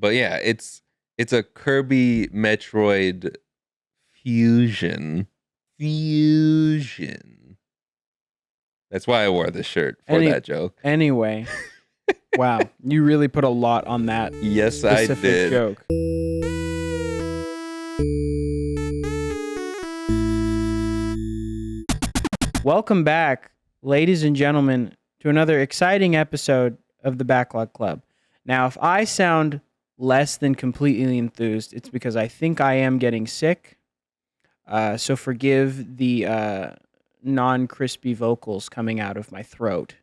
But yeah, it's a Kirby Metroid fusion. Fusion. That's why I wore this shirt for that joke. Anyway, wow, you really put a lot on that Yes, I specific did. joke. Welcome back, ladies and gentlemen, to another exciting episode of the Backlog Club. Now, if I sound less than completely enthused, it's because I think I am getting sick. So forgive the non-crispy vocals coming out of my throat.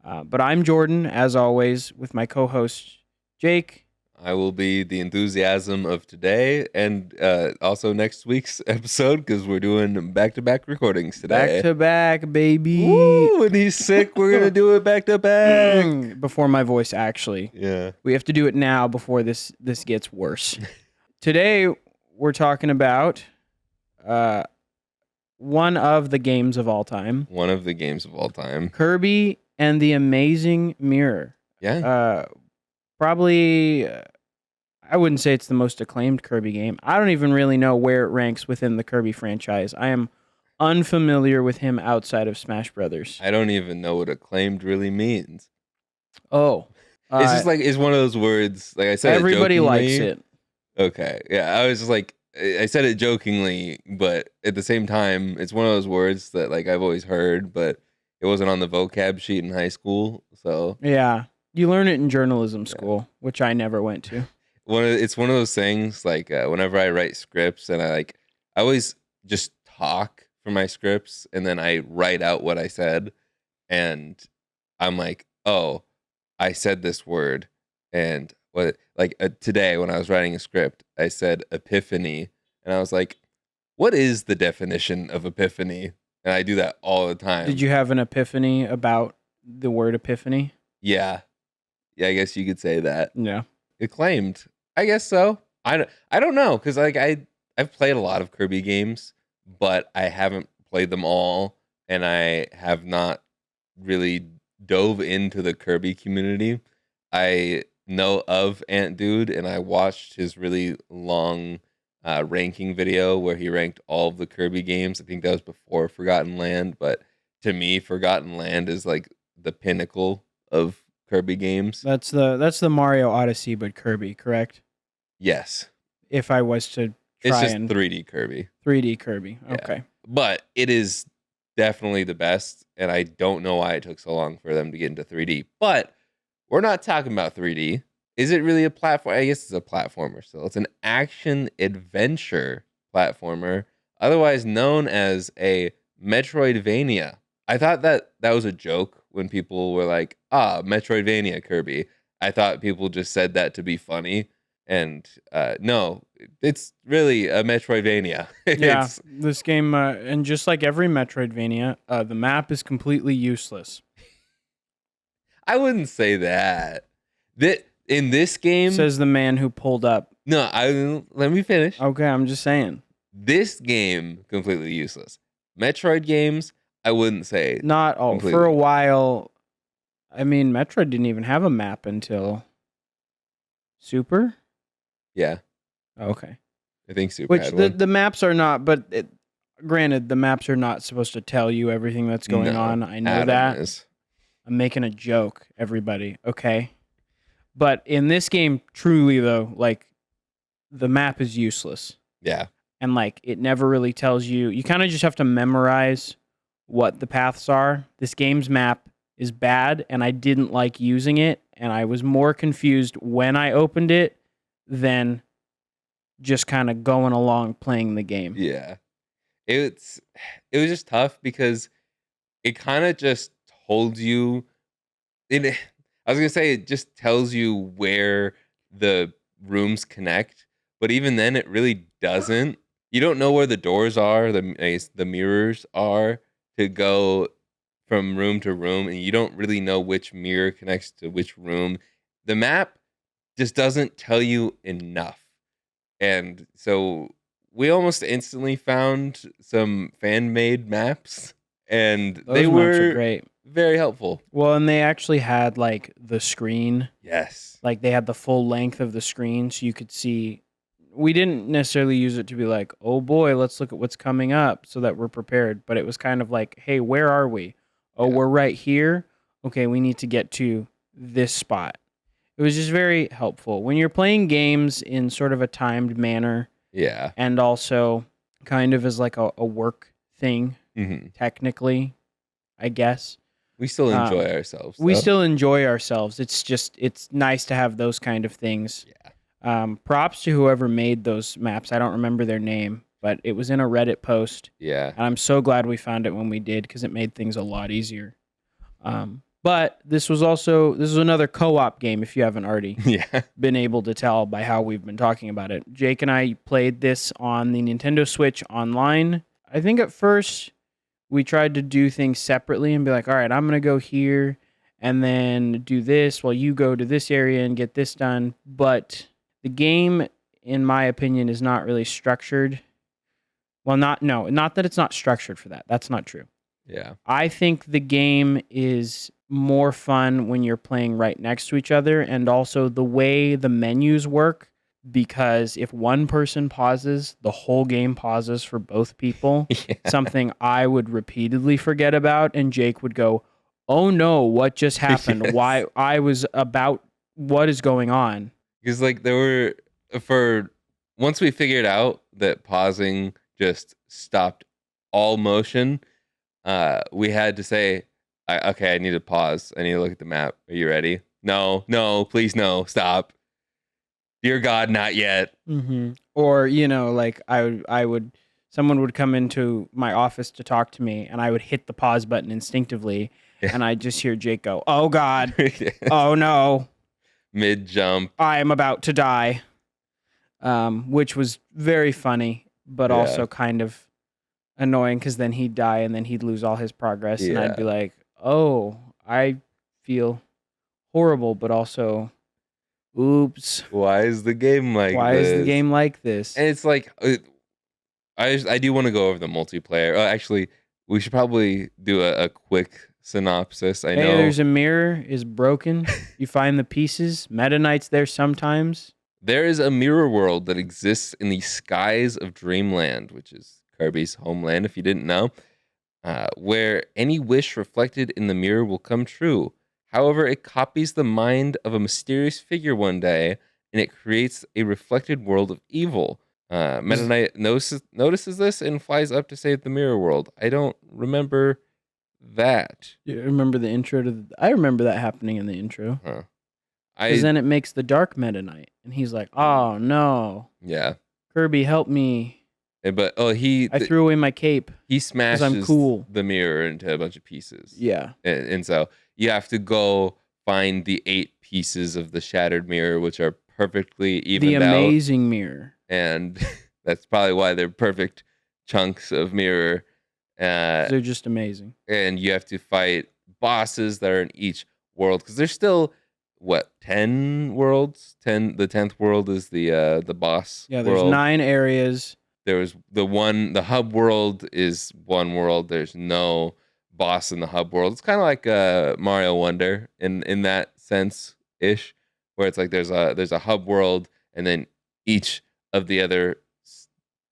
But I'm Jordan, as always, with my co-host, Jake. I will be the enthusiasm of today and also next week's episode because we're doing back-to-back recordings today. Back-to-back, baby. Woo! When he's sick, we're going to do it back-to-back. Before my voice actually. Yeah. We have to do it now before this gets worse. Today, we're talking about one of the games of all time. One of the games of all time. Kirby and the Amazing Mirror. Yeah. Probably, I wouldn't say it's the most acclaimed Kirby game. I don't even really know where it ranks within the Kirby franchise. I am unfamiliar with him outside of Smash Brothers. I don't even know what acclaimed really means. Oh. It's just like, it's one of those words, like I said, everybody likes it. Okay. Yeah. I was just like, I said it jokingly, but at the same time, it's one of those words that like I've always heard, but it wasn't on the vocab sheet in high school. So yeah. You learn it in journalism school, which I never went to. It's one of those things like whenever I write scripts and I always just talk for my scripts and then I write out what I said and I'm like, oh, I said this word. And today when I was writing a script, I said epiphany and I was like, what is the definition of epiphany? And I do that all the time. Did you have an epiphany about the word epiphany? Yeah. Yeah, I guess you could say that. Yeah. Acclaimed. I guess so. I don't know because like I've played a lot of Kirby games, but I haven't played them all, and I have not really dove into the Kirby community. I know of Ant Dude, and I watched his really long ranking video where he ranked all of the Kirby games. I think that was before Forgotten Land, but to me, Forgotten Land is like the pinnacle of Kirby games. That's the Mario Odyssey, but Kirby, correct? Yes. If I was to it's just 3D Kirby. 3D Kirby. Okay. Yeah. But it is definitely the best, and I don't know why it took so long for them to get into 3D. But we're not talking about 3D. Is it really a platform? I guess it's a platformer still. It's an action adventure platformer, otherwise known as a Metroidvania. I thought that was a joke when people were like, Metroidvania Kirby. I thought people just said that to be funny. And no, it's really a Metroidvania. Yeah, this game, and just like every Metroidvania, the map is completely useless. I wouldn't say that. In this game... Says the man who pulled up. No, let me finish. Okay, I'm just saying. This game, completely useless. Metroid games, I wouldn't say. Not all. For a while, I mean, Metroid didn't even have a map until Super? Yeah. Okay. I think Super had one. The maps are not, but granted, the maps are not supposed to tell you everything that's going on. I know Adam that. Is. I'm making a joke, everybody. Okay. But in this game, truly though, like the map is useless. Yeah. And like it never really tells you. You kind of just have to memorize what the paths are. This game's map is bad, and I didn't like using it, and I was more confused when I opened it than just kind of going along playing the game. Yeah. It was just tough because it kind of just told you I was going to say it just tells you where the rooms connect, but even then it really doesn't. You don't know where the doors are, the mirrors are to go from room to room, and you don't really know which mirror connects to which room. The map just doesn't tell you enough. And so we almost instantly found some fan-made maps, and Those maps are great. very helpful. Well, and they actually had like the screen, Yes. like they had the full length of the screen so you could see. We didn't necessarily use it to be like, oh boy, let's look at what's coming up so that we're prepared. But it was kind of like, hey, where are we? Oh, Yeah. we're right here. Okay, we need to get to this spot. It was just very helpful. When you're playing games in sort of a timed manner Yeah. and also kind of as like a work thing, Hmm. technically, I guess. We still enjoy ourselves, We though. still enjoy ourselves. It's nice to have those kind of things. Yeah. Props to whoever made those maps. I don't remember their name, but it was in a Reddit post. Yeah. And I'm so glad we found it when we did because it made things a lot easier. But this was another co-op game if you haven't already Yeah. been able to tell by how we've been talking about it. Jake and I played this on the Nintendo Switch online. I think at first we tried to do things separately and be like, all right, I'm going to go here and then do this while you go to this area and get this done. But the game, in my opinion, is not really structured. Well, not that it's not structured for that. That's not true. Yeah. I think the game is more fun when you're playing right next to each other, and also the way the menus work, because if one person pauses, the whole game pauses for both people. Yeah. Something I would repeatedly forget about, and Jake would go, "Oh no, what just happened? Yes. Why I was about what is going on?" Because like once we figured out that pausing just stopped all motion, we had to say, okay, I need to pause. I need to look at the map. Are you ready? No, please no, stop. Dear God, not yet. Mm-hmm. Or like someone would come into my office to talk to me, and I would hit the pause button instinctively, Yeah. and I'd just hear Jake go, "Oh God, Yeah. oh no, Mid jump. I am about to die," which was very funny, but Yeah. also kind of annoying because then he'd die and then he'd lose all his progress, and I'd be like, "Oh, I feel horrible," but also, oops, Why is the game like why this? is the game like this? And it's like, I do want to go over the multiplayer. Actually, we should probably do a quick synopsis. I know There's a mirror is broken. You find the pieces. Meta Knight's there sometimes. there is a mirror world that exists in the skies of Dreamland, which is Kirby's homeland, if you didn't know, where any wish reflected in the mirror will come true. However, it copies the mind of a mysterious figure one day, and it creates a reflected world of evil. Meta Knight notices this and flies up to save the mirror world. I don't remember that. You remember the intro to I remember that happening in the intro. Huh. Because then it makes the dark Meta Knight. And he's like, "Oh no. Yeah. Kirby, help me. But I threw away my cape." he smashes I'm cool. the mirror into a bunch of pieces. Yeah. And so you have to go find the 8 pieces of the shattered mirror, which are perfectly evened The amazing mirror. And that's probably why they're perfect chunks of mirror. They're just amazing. And you have to fight bosses that are in each world, because there's still 10 worlds. The 10th world is the boss. Yeah, there's world. 9 areas. There was the hub world is one world. There's no boss in the hub world. It's kind of like Mario Wonder in that sense ish, where it's like there's a hub world, and then each of the other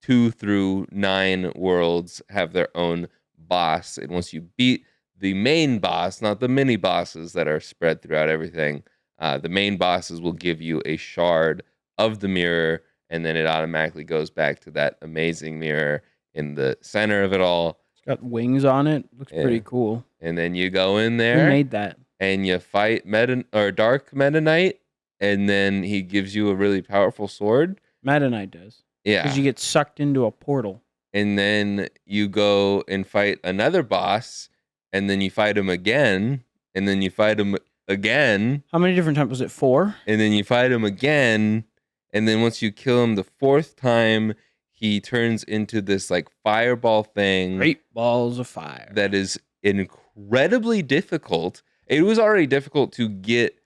2 through 9 worlds have their own boss. And once you beat the main boss, not the mini bosses that are spread throughout everything, the main bosses will give you a shard of the mirror, and then it automatically goes back to that amazing mirror in the center of it all. It's got wings on it. Looks pretty cool. And then you go in there. Who made that? And you fight Dark Meta Knight, and then he gives you a really powerful sword. Meta Knight does. Yeah. Because you get sucked into a portal. And then you go and fight another boss, and then you fight him again, and then you fight him again. How many different times? Was it 4? And then you fight him again, and then once you kill him the 4th time, he turns into this like fireball thing. Great balls of fire. That is incredibly difficult. It was already difficult to get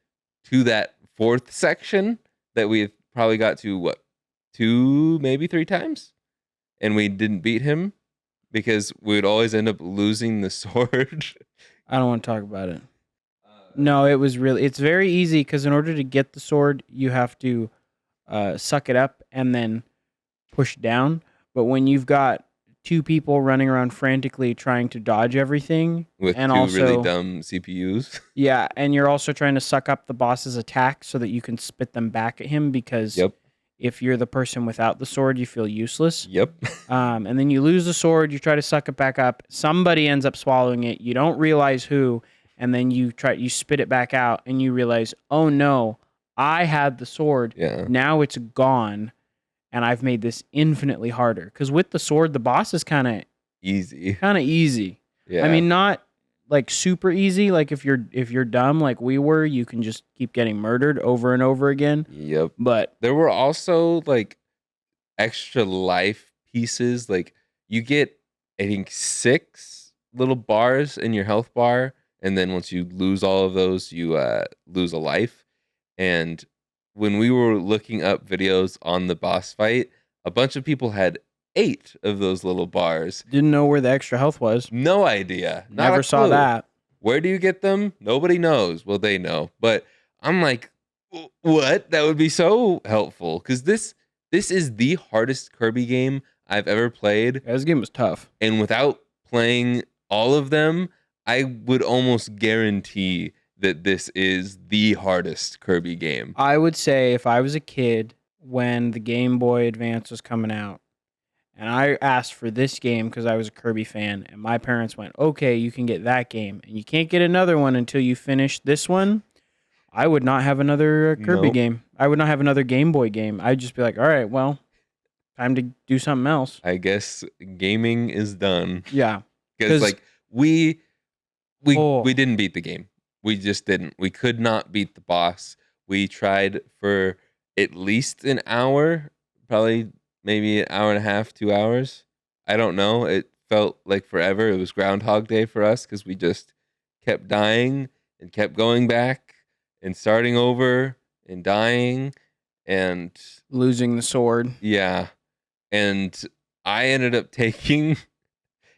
to that 4th section that we probably got to 2, maybe 3 times, and we didn't beat him because we would always end up losing the sword I don't want to talk about it. No, it's very easy because in order to get the sword, you have to suck it up and then push down. But when you've got two people running around frantically trying to dodge everything, With and two really also, dumb CPUs. yeah, and you're also trying to suck up the boss's attack so that you can spit them back at him because Yep. if you're the person without the sword, you feel useless. Yep. And then you lose the sword, you try to suck it back up. Somebody ends up swallowing it. You don't realize who, and then you spit it back out, and you realize, oh no, I had the sword. Yeah. Now it's gone, and I've made this infinitely harder. Because with the sword, the boss is kind Easy. of easy. Yeah. I mean, not like super easy. Like if you're dumb like we were, you can just keep getting murdered over and over again. Yep. But There were also like extra life pieces. Like you get, I think, 6 little bars in your health bar, and then once you lose all of those, you lose a life. And when we were looking up videos on the boss fight, a bunch of people had 8 of those little bars. didn't know where the extra health was. No idea. Not Never a saw clue. that. Where do you get them? Nobody knows. Well, they know. But I'm like, what? That would be so helpful. Because this is the hardest Kirby game I've ever played. Yeah, this game was tough. And without playing all of them, I would almost guarantee that this is the hardest Kirby game. I would say if I was a kid when the Game Boy Advance was coming out, and I asked for this game because I was a Kirby fan, and my parents went, okay, you can get that game, and you can't get another one until you finish this one, I would not have another Kirby Nope. game. I would not have another Game Boy game. I'd just be like, all right, well, time to do something else. I guess gaming is done. Yeah. Because 'Cause- like we Oh. didn't beat the game. We just didn't. We could not beat the boss. We tried for at least an hour, probably maybe an hour and a half, 2 hours. I don't know. It felt like forever. It was Groundhog Day for us because we just kept dying and kept going back and starting over and dying. And Losing the sword. yeah. And I ended up taking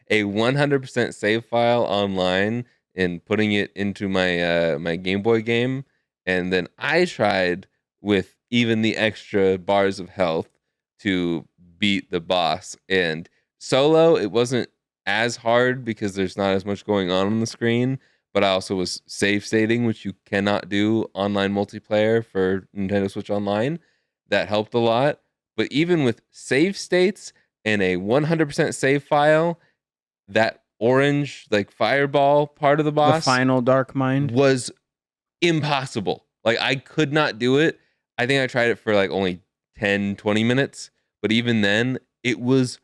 a 100% save file online and putting it into my my Game Boy game, and then I tried with even the extra bars of health to beat the boss. And solo, it wasn't as hard because there's not as much going on the screen, but I also was save stating, which you cannot do online multiplayer for Nintendo Switch Online. That helped a lot. But even with save states and a 100% save file, that orange like fireball part of the boss, The final Dark Mind. was impossible. Like I could not do it. I think I tried it for like only 10-20 minutes, but even then it was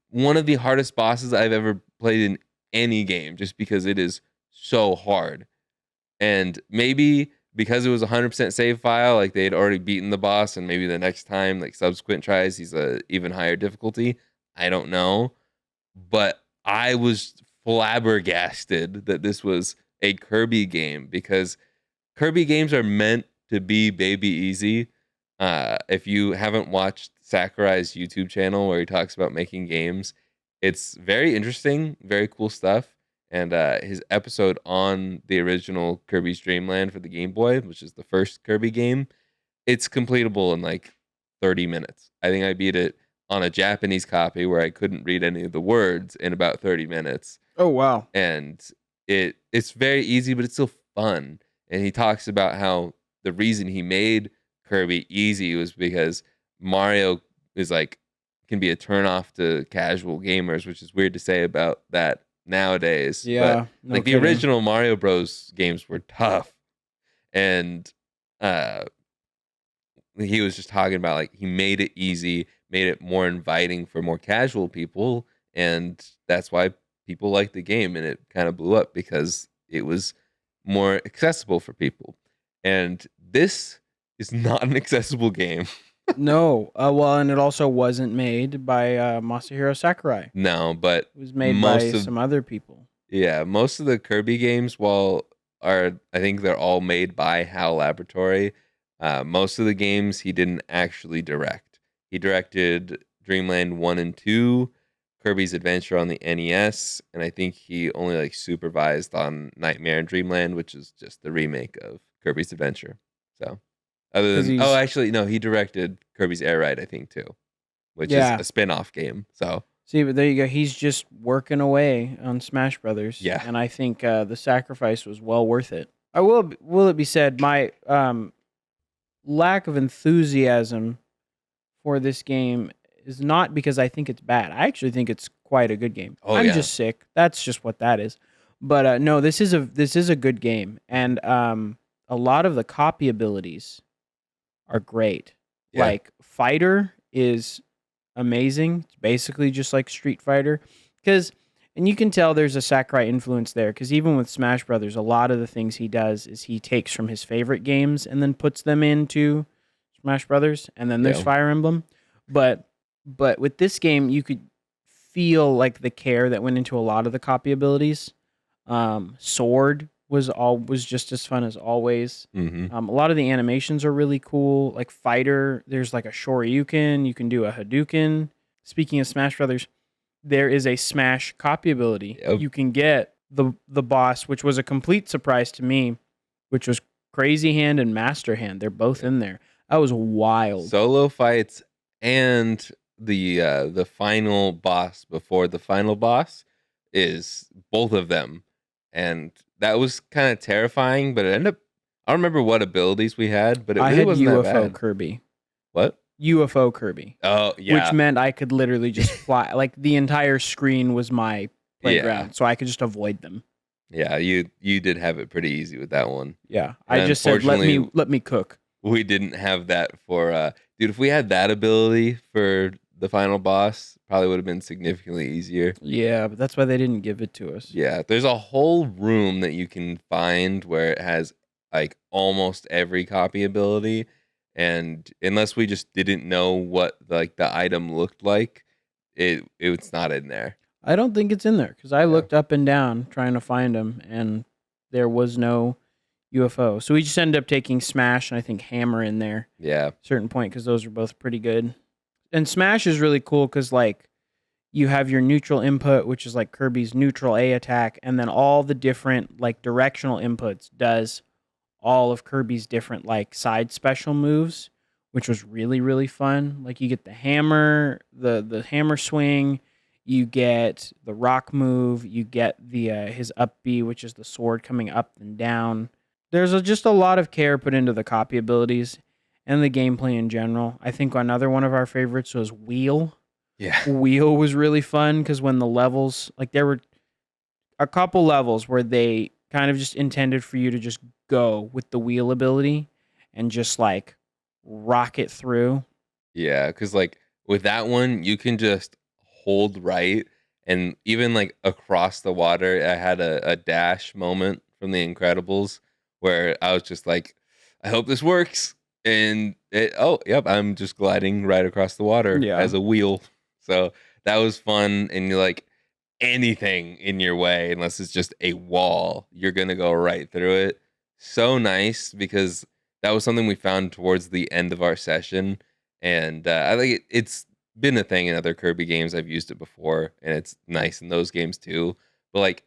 one of the hardest bosses I've ever played in any game just because it is so hard. And maybe because it was 100% save file, like they had already beaten the boss, and maybe the next time, like subsequent tries, he's a even higher difficulty. I don't know, but I was flabbergasted that this was a Kirby game because Kirby games are meant to be baby easy. If you haven't watched Sakurai's YouTube channel where he talks about making games, it's very interesting, very cool stuff. And his episode on the original Kirby's Dream Land for the Game Boy, which is the first Kirby game, it's completable in like 30 minutes. I think I beat it on a Japanese copy where I couldn't read any of the words in about 30 minutes. Oh, wow. And it's very easy, but it's still fun. And he talks about how the reason he made Kirby easy was because Mario is like can be a turnoff to casual gamers, which is weird to say about that nowadays. Yeah. But like the original Mario Bros games were tough. And he was just talking about like he made it easy, made it more inviting for more casual people, and that's why people liked the game, and it kind of blew up because it was more accessible for people. And this is not an accessible game. No. Well, and it also wasn't made by Masahiro Sakurai. No, but It was made most by of- some other people. yeah, most of the Kirby games, I think they're all made by HAL Laboratory. Most of the games he didn't actually direct. He directed Dreamland 1 and 2, Kirby's Adventure on the NES, and I think he only like supervised on Nightmare in Dreamland, which is just the remake of Kirby's Adventure. So, other because than oh, he's actually no, he directed Kirby's Air Ride, I think too, which is yeah. a spin-off game. So, See, but there you go. He's just working away on Smash Brothers, yeah, and I think the sacrifice was well worth it. I will it be said, my lack of enthusiasm for this game is not because I think it's bad. I actually think it's quite a good game. oh I'm yeah, just sick. That's just what that is. But no, this is a good game, and a lot of the copy abilities are great. yeah, Like Fighter is amazing. It's basically just like Street Fighter, because and you can tell there's a Sakurai influence there. Because even with Smash Brothers, a lot of the things he does is he takes from his favorite games and then puts them into Smash Brothers, and then there's yeah, Fire Emblem. But with this game, you could feel like the care that went into a lot of the copy abilities. Sword was just as fun as always. mm-hmm. A lot of the animations are really cool. Like Fighter, there's like a Shoryuken. You can do a Hadouken. Speaking of Smash Brothers, there is a Smash copy ability. Yep. You can get the boss, which was a complete surprise to me, which was Crazy Hand and Master Hand. They're both in there. That was wild. Solo fights and the final boss before the final boss is both of them, and that was kind of terrifying. But it ended up, I don't remember what abilities we had, but it I really had wasn't that UFO bad. Kirby. What? UFO Kirby. Oh Which yeah, meant I could literally just fly. Like the entire screen was my playground, yeah, so I could just avoid them. yeah. You did have it pretty easy with that one. Yeah, And I just said unfortunately, let me cook. we didn't have that for dude. If we had that ability for the final boss, probably would have been significantly easier. Yeah, but that's why they didn't give it to us. Yeah, there's a whole room that you can find where it has like almost every copy ability, and unless we just didn't know what like the item looked like, it's not in there. I don't think it's in there because I Yeah, looked up and down trying to find them, and there was no UFO. So we just ended up taking Smash and I think Hammer in there yeah, at a certain point because those are both pretty good. And Smash is really cool because like you have your neutral input, which is like Kirby's neutral A attack, and then all the different like directional inputs does all of Kirby's different like side special moves, which was really really fun. Like you get the hammer, the hammer swing, you get the rock move, you get the his up B, which is the sword coming up and down. There's just a lot of care put into the copy abilities and the gameplay in general. I think another one of our favorites was Wheel. yeah, Wheel was really fun because when the levels, like there were a couple levels where they kind of just intended for you to just go with the wheel ability and just like rock it through. yeah. Because like with that one, you can just hold right, and even like across the water, I had a dash moment from The Incredibles where I was just like, I hope this works. And oh, yep, I'm just gliding right across the water Yeah. as a wheel. So that was fun. And you're like, anything in your way, unless it's just a wall, you're going to go right through it. So nice because that was something we found towards the end of our session. And I think it's been a thing in other Kirby games. I've used it before, and it's nice in those games too. But like,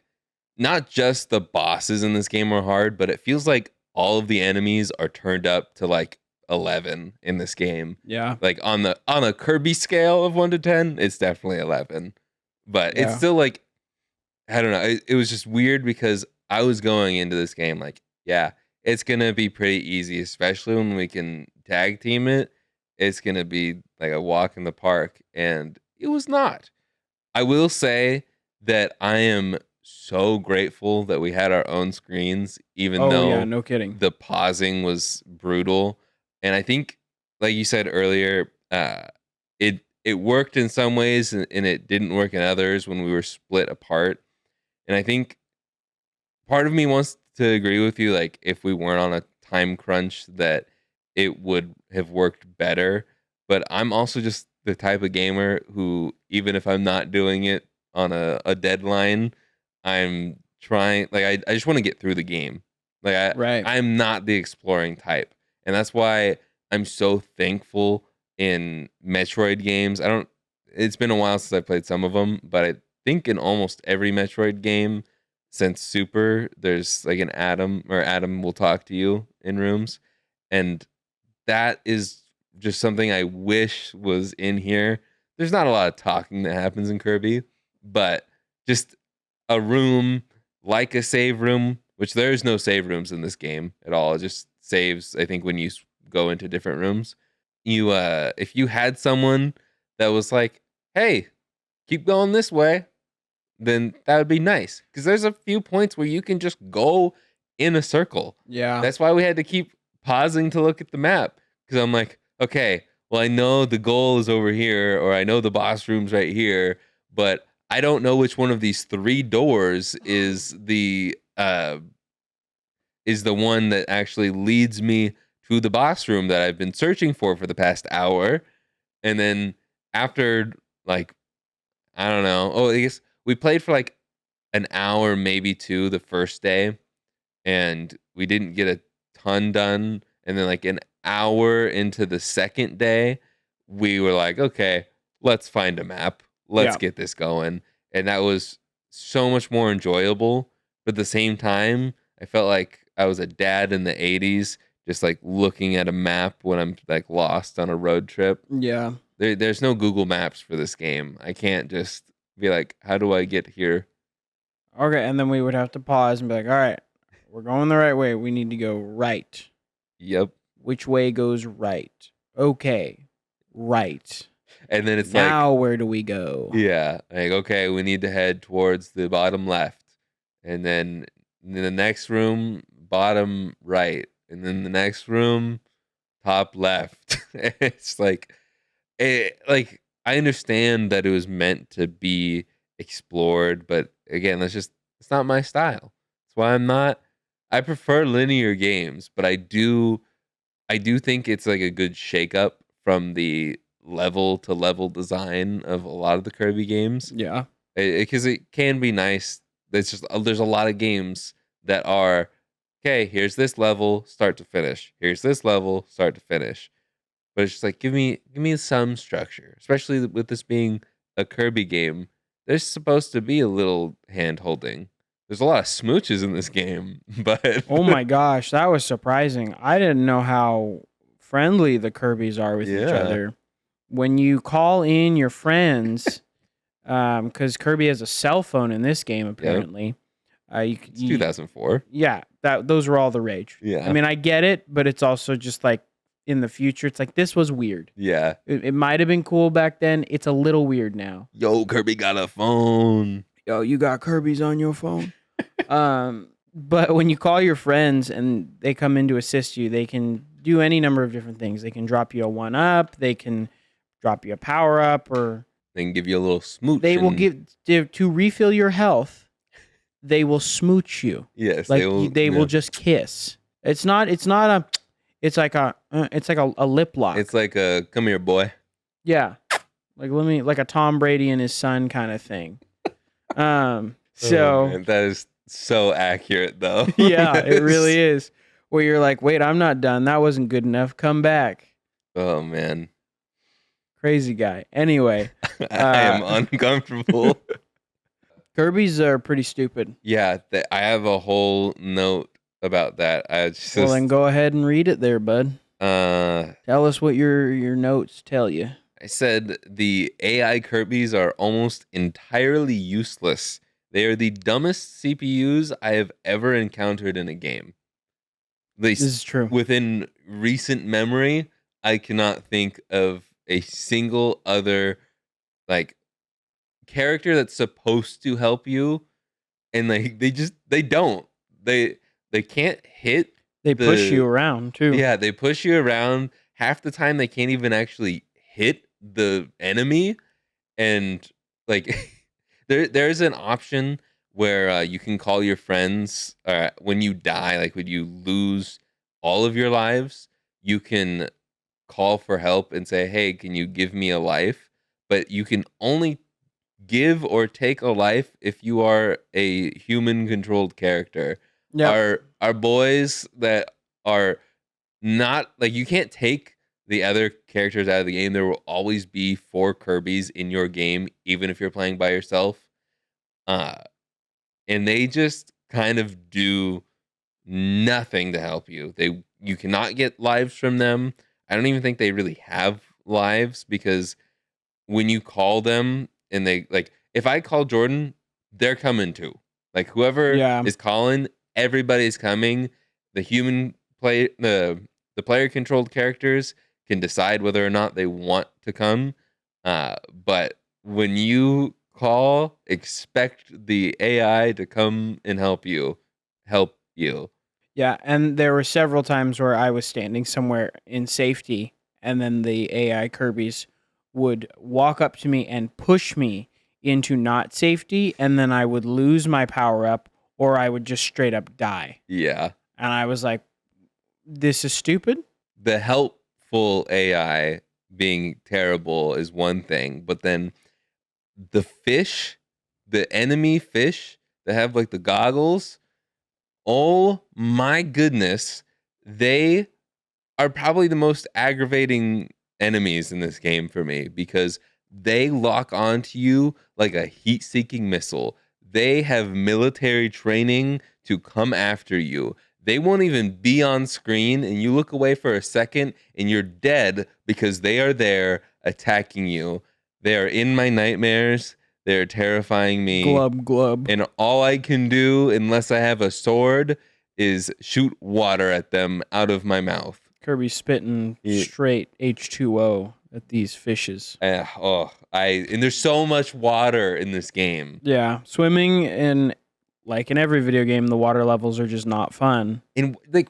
not just the bosses in this game are hard, but it feels like all of the enemies are turned up to like 11 in this game. Yeah. Like on a Kirby scale of 1 to 10, it's definitely 11. But it's Yeah. still like, I don't know. It was just weird because I was going into this game like, yeah, it's going to be pretty easy, especially when we can tag team it. It's going to be like a walk in the park, and it was not. I will say that I am so grateful that we had our own screens, even Oh yeah, though no kidding. the pausing was brutal. And I think, like you said earlier, it worked in some ways, and it didn't work in others when we were split apart. And I think part of me wants to agree with you, like if we weren't on a time crunch, that it would have worked better. But I'm also just the type of gamer who, even if I'm not doing it on a deadline, I'm trying, like I just want to get through the game. Like Right. I'm not the exploring type. And that's why I'm so thankful in Metroid games. I don't it's been a while since I played some of them, but I think in almost every Metroid game since Super, there's like an Adam, or Adam will talk to you in rooms, and that is just something I wish was in here. There's not a lot of talking that happens in Kirby, but just a room like a save room, which there's no save rooms in this game at all. It just saves, I think, when you go into different rooms. You if you had someone that was like, "Hey, keep going this way," then that would be nice, because there's a few points where you can just go in a circle. Yeah. That's why we had to keep pausing to look at the map, because I'm like, okay, well, I know the goal is over here, or I know the boss room's right here, but I don't know which one of these 3 doors is the one that actually leads me to the boss room that I've been searching for the past hour. And then after, like, I don't know. Oh, I guess we played for like an hour, maybe 2 the first day, and we didn't get a ton done. And then like an hour into the second day, we were like, okay, let's find a map. Let's Yeah. get this going. And that was so much more enjoyable. But at the same time, I felt like I was a dad in the 80s, just like looking at a map when I'm like lost on a road trip. Yeah. There's no Google Maps for this game. I can't just be like, how do I get here? Okay, and then we would have to pause and be like, all right, we're going the right way. We need to go right. Yep. Which way goes right? Okay, right. And then it's now where do we go? Yeah, like, okay, we need to head towards the bottom left. And then in the next room, bottom right. And then the next room, top left. It's like, I understand that it was meant to be explored, but again, it's not my style. That's why I prefer linear games, but I do think it's like a good shakeup from the level to level design of a lot of the Kirby games. Yeah. Because it can be nice. It's just there's a lot of games that are, okay, here's this level start to finish. Here's this level start to finish. But it's just like, give me some structure, especially with this being a Kirby game. There's supposed to be a little hand holding. There's a lot of smooches in this game, but Oh my gosh, that was surprising. I didn't know how friendly the Kirby's are with each Yeah. other. When you call in your friends, because Kirby has a cell phone in this game, apparently. It's 2004. Yeah, those were all the rage. Yeah. I mean, I get it, but it's also just like in the future, it's like this was weird. Yeah. It might have been cool back then. It's a little weird now. Yo, Kirby got a phone. Yo, you got Kirby's on your phone. But when you call your friends and they come in to assist you, they can do any number of different things. They can drop you a 1-up. They can drop you a power up, or They can give you a little smooch. they will give to refill your health. They will smooch you. Yes, Like they will yeah. just kiss. It's not a. It's like a lip lock. It's like a come here, boy. Yeah, like a Tom Brady and his son kind of thing. So Man, that is so accurate, though. yeah, it really is. Where you're like, wait, I'm not done. That wasn't good enough. Come back. Oh man, Crazy guy. Anyway, I am uncomfortable. Kirby's are pretty stupid. Yeah, I have a whole note about that. I just Well, then go ahead and read it there, bud. Tell us what your notes tell you. I said the AI Kirby's are almost entirely useless. They are the dumbest CPUs I have ever encountered in a game. At least This is true. within recent memory, I cannot think of a single other like character that's supposed to help you, and like they don't. They can't hit. They push you around too. Yeah, they push you around. Half the time they can't even actually hit the enemy, and like there's an option where you can call your friends when you die, like when you lose all of your lives, you can call for help and say, hey, can you give me a life? But you can only give or take a life if you are a human controlled character. Yep. Our boys that are not, like, you can't take the other characters out of the game, there will always be 4 Kirby's in your game, even if you're playing by yourself. Uh, and they just kind of do nothing to help you. You cannot get lives from them. I don't even think they really have lives because when you call them and they like if I call Jordan, they're coming too. Like whoever Yeah. is calling, everybody's coming. The human play the player controlled characters can decide whether or not they want to come. But when you call, expect the AI to come and help you. Help you. Yeah, and there were several times where I was standing somewhere in safety, and then the AI Kirby's would walk up to me and push me into not safety, and then I would lose my power up, or I would just straight up die. Yeah. And I was like, this is stupid. The helpful AI being terrible is one thing, but then the fish, the enemy fish that have like the goggles, oh my goodness, they are probably the most aggravating enemies in this game for me because they lock onto you like a heat seeking missile. They have military training to come after you. They won't even be on screen, and you look away for a second and you're dead because they are there attacking you. They are in my nightmares. They're terrifying me. Glub, glub. And all I can do, unless I have a sword, is shoot water at them out of my mouth. Kirby spitting straight H2O at these fishes. And there's so much water in this game. Yeah, swimming in like in every video game, the water levels are just not fun. And like,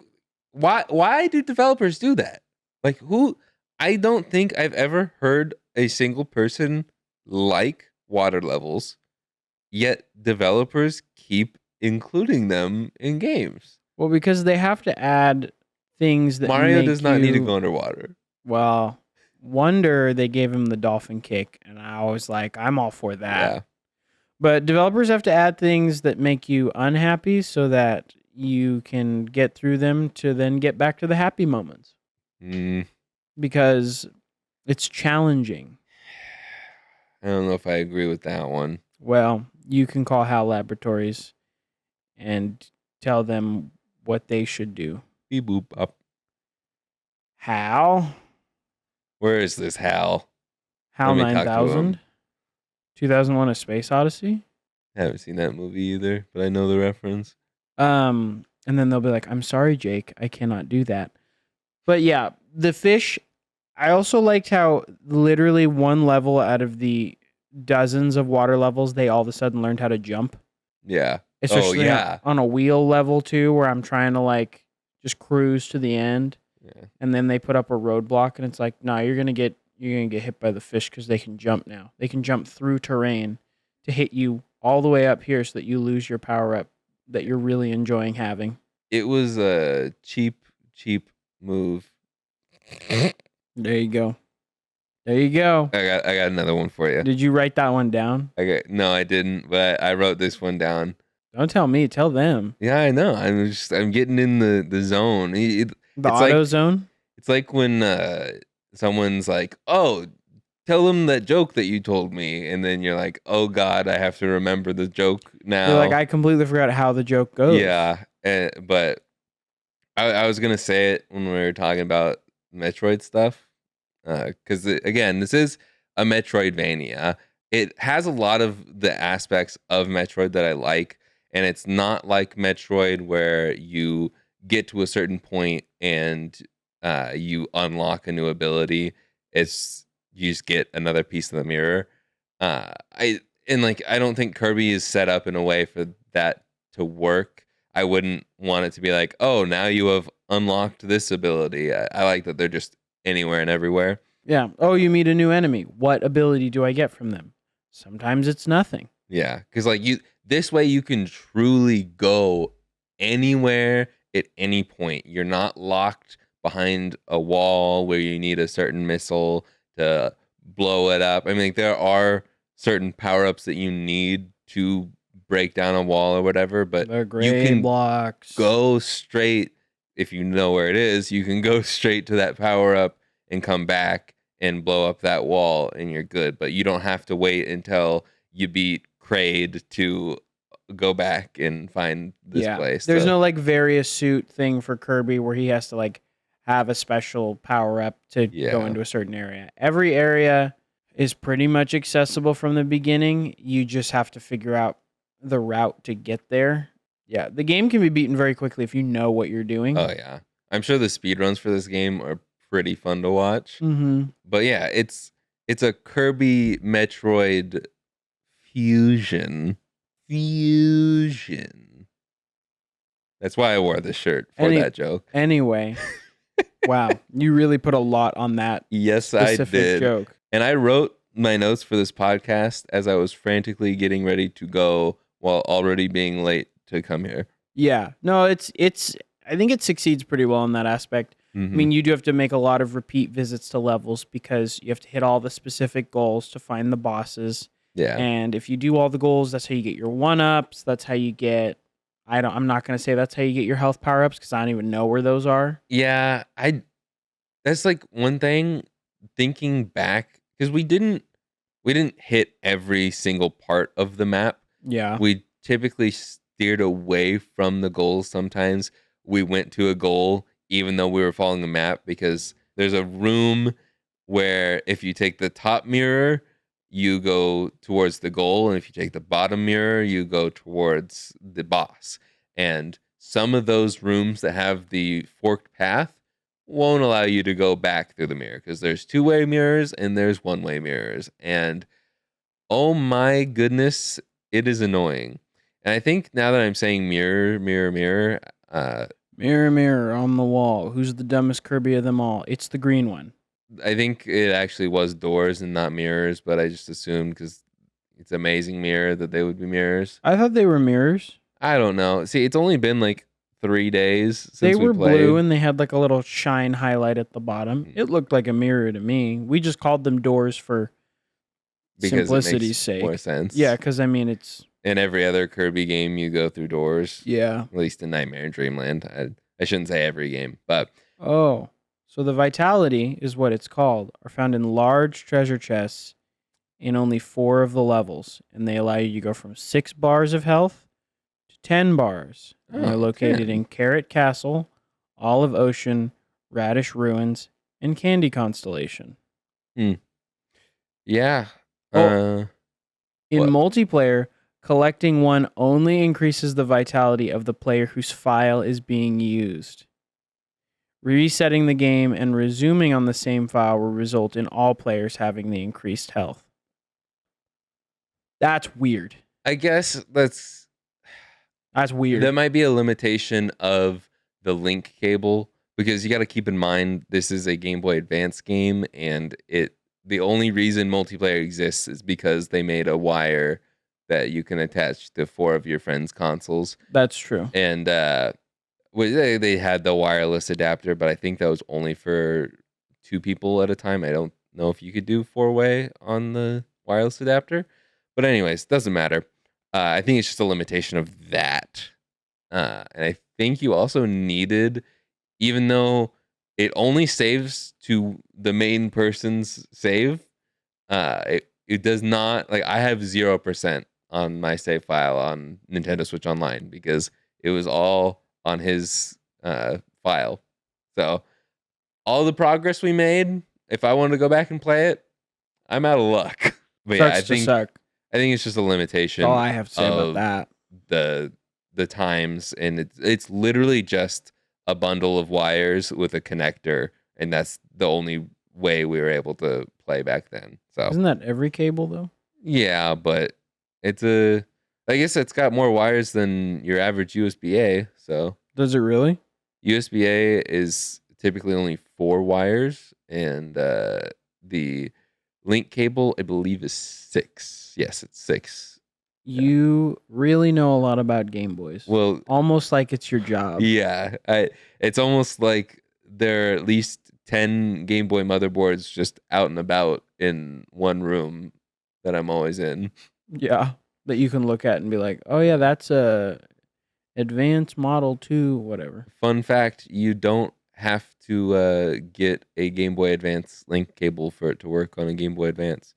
why do developers do that? Like, who? I don't think I've ever heard a single person like water levels, yet developers keep including them in games. Well, because they have to add things that Mario does not need to go underwater. Well, Wonder, they gave him the dolphin kick, and I was like, I'm all for that. Yeah. But developers have to add things that make you unhappy so that you can get through them to then get back to the happy moments. Because it's challenging. I don't know if I agree with that one. Well, you can call HAL Laboratories and tell them what they should do. Beep boop up. HAL? Where is this HAL? HAL 9000? 2001: A Space Odyssey? I haven't seen that movie either, but I know the reference. And then they'll be like, I'm sorry, Jake, I cannot do that. But yeah, the fish, I also liked how literally one level out of the dozens of water levels, they all of a sudden learned how to jump. Yeah. Especially on a wheel level too, where I'm trying to like just cruise to the end. Yeah. And then they put up a roadblock and it's like, nah, you're gonna get hit by the fish because they can jump now. They can jump through terrain to hit you all the way up here so that you lose your power up that you're really enjoying having. It was a cheap move. There you go. There you go. I got another one for you. Did you write that one down? No, I didn't, but I wrote this one down. Don't tell me, tell them. Yeah, I know. I'm getting in the zone. The auto zone? It's like when someone's like, "Oh, tell them that joke that you told me," and then you're like, "Oh God, I have to remember the joke now." You're like, I completely forgot how the joke goes. Yeah, but I was gonna say it when we were talking about Metroid stuff, because again, this is a Metroidvania. It has a lot of the aspects of Metroid that I like, and it's not like Metroid where you get to a certain point and you unlock a new ability. It's you just get another piece of the mirror. I don't think Kirby is set up in a way for that to work. I wouldn't want it to be like, oh, now you have unlocked this ability. I like that they're just anywhere and everywhere. Yeah. Oh, you meet a new enemy. What ability do I get from them? Sometimes it's nothing. Yeah, because this way you can truly go anywhere at any point. You're not locked behind a wall where you need a certain missile to blow it up. I mean, there are certain power-ups that you need to break down a wall or whatever, but you can go straight. If you know where it is, you can go straight to that power-up and come back and blow up that wall and you're good. But you don't have to wait until you beat Kraid to go back and find this place. There's So, no like various suit thing for Kirby where he has to like have a special power up to go yeah. into a certain area. Every area is pretty much accessible from the beginning. You just have to figure out the route to get there. Yeah, the game can be beaten very quickly if you know what you're doing. Oh yeah. I'm sure the speedruns for this game are pretty fun to watch. Mm-hmm. But yeah, it's a Kirby Metroid fusion. Fusion. That's why I wore this shirt for that joke. Anyway, wow, you really put a lot on that. Yes, I did. Joke. And I wrote my notes for this podcast as I was frantically getting ready to go while already being late to come here. Yeah, no, it's. I think it succeeds pretty well in that aspect. Mm-hmm. I mean, you do have to make a lot of repeat visits to levels because you have to hit all the specific goals to find the bosses. Yeah. And if you do all the goals, that's how you get your 1-ups. That's how you get I'm not going to say that's how you get your health power-ups cuz I don't even know where those are. Yeah, that's like one thing thinking back cuz we didn't hit every single part of the map. Yeah. We typically steered away from the goals sometimes. We went to a goal even though we were following the map because there's a room where if you take the top mirror, you go towards the goal, and if you take the bottom mirror, you go towards the boss. And some of those rooms that have the forked path won't allow you to go back through the mirror because there's two-way mirrors and there's one-way mirrors. And oh my goodness, it is annoying. And I think now that I'm saying mirror, mirror, mirror, mirror, mirror on the wall, who's the dumbest Kirby of them all? It's the green one. I think it actually was doors and not mirrors, but I just assumed because it's Amazing Mirror that they would be mirrors. I thought they were mirrors. I don't know. See, it's only been like 3 days since they we were played. Blue and they had like a little shine highlight at the bottom. It looked like a mirror to me. We just called them doors for simplicity's sake. More sense. Yeah, because I mean it's in every other Kirby game you go through doors. Yeah. At least in Nightmare and Dreamland. I shouldn't say every game, but so the vitality is what it's called, are found in large treasure chests in only 4 of the levels, and they allow you to go from 6 bars of health to 10 bars. And they're located in Carrot Castle, Olive Ocean, Radish Ruins, and Candy Constellation. Yeah. In multiplayer, collecting one only increases the vitality of the player whose file is being used. Resetting the game and resuming on the same file will result in all players having the increased health. That's weird. I guess that's weird. That might be a limitation of the link cable because you got to keep in mind this is a Game Boy Advance game and the only reason multiplayer exists is because they made a wire that you can attach to 4 of your friends' consoles. That's true. And they had the wireless adapter, but I think that was only for 2 people at a time. I don't know if you could do 4-way on the wireless adapter. But anyways, doesn't matter. I think it's just a limitation of that. And I think you also needed, even though it only saves to the main person's save, it does not, like I have 0% on my save file on Nintendo Switch Online because it was all on his file. So all the progress we made, if I wanted to go back and play it, I'm out of luck. But yeah, I think it's just a limitation. All I have to say about that. The times, and it's literally just a bundle of wires with a connector, and that's the only way we were able to play back then. So isn't that every cable though? Yeah, but I guess it's got more wires than your average USB-A. So does it really? USB-A is typically only 4 wires, and the link cable, I believe, is 6. Yes, it's 6. You really know a lot about Game Boys. Well, almost like it's your job. Yeah, it's almost like there are at least 10 Game Boy motherboards just out and about in one room that I'm always in. Yeah, that you can look at and be like, oh yeah, that's a advanced model 2, whatever. Fun fact, you don't have to get a Game Boy Advance link cable for it to work on a Game Boy Advance.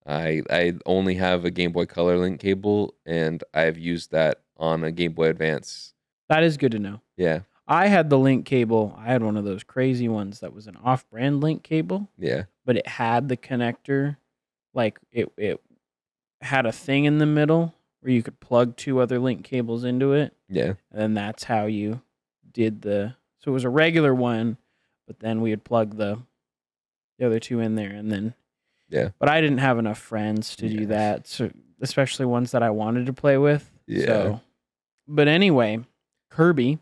I only have a Game Boy Color link cable, and I've used that on a Game Boy Advance. That is good to know. Yeah, I had the link cable. I had one of those crazy ones that was an off-brand link cable, yeah, but it had the connector. Like it had a thing in the middle where you could plug two other link cables into it. yeah. And then that's how you did so it was a regular one, but then we would plug the other two in there and then Yeah. But I didn't have enough friends to do Yeah. that, so especially ones that I wanted to play with. Yeah. So, but anyway, Kirby.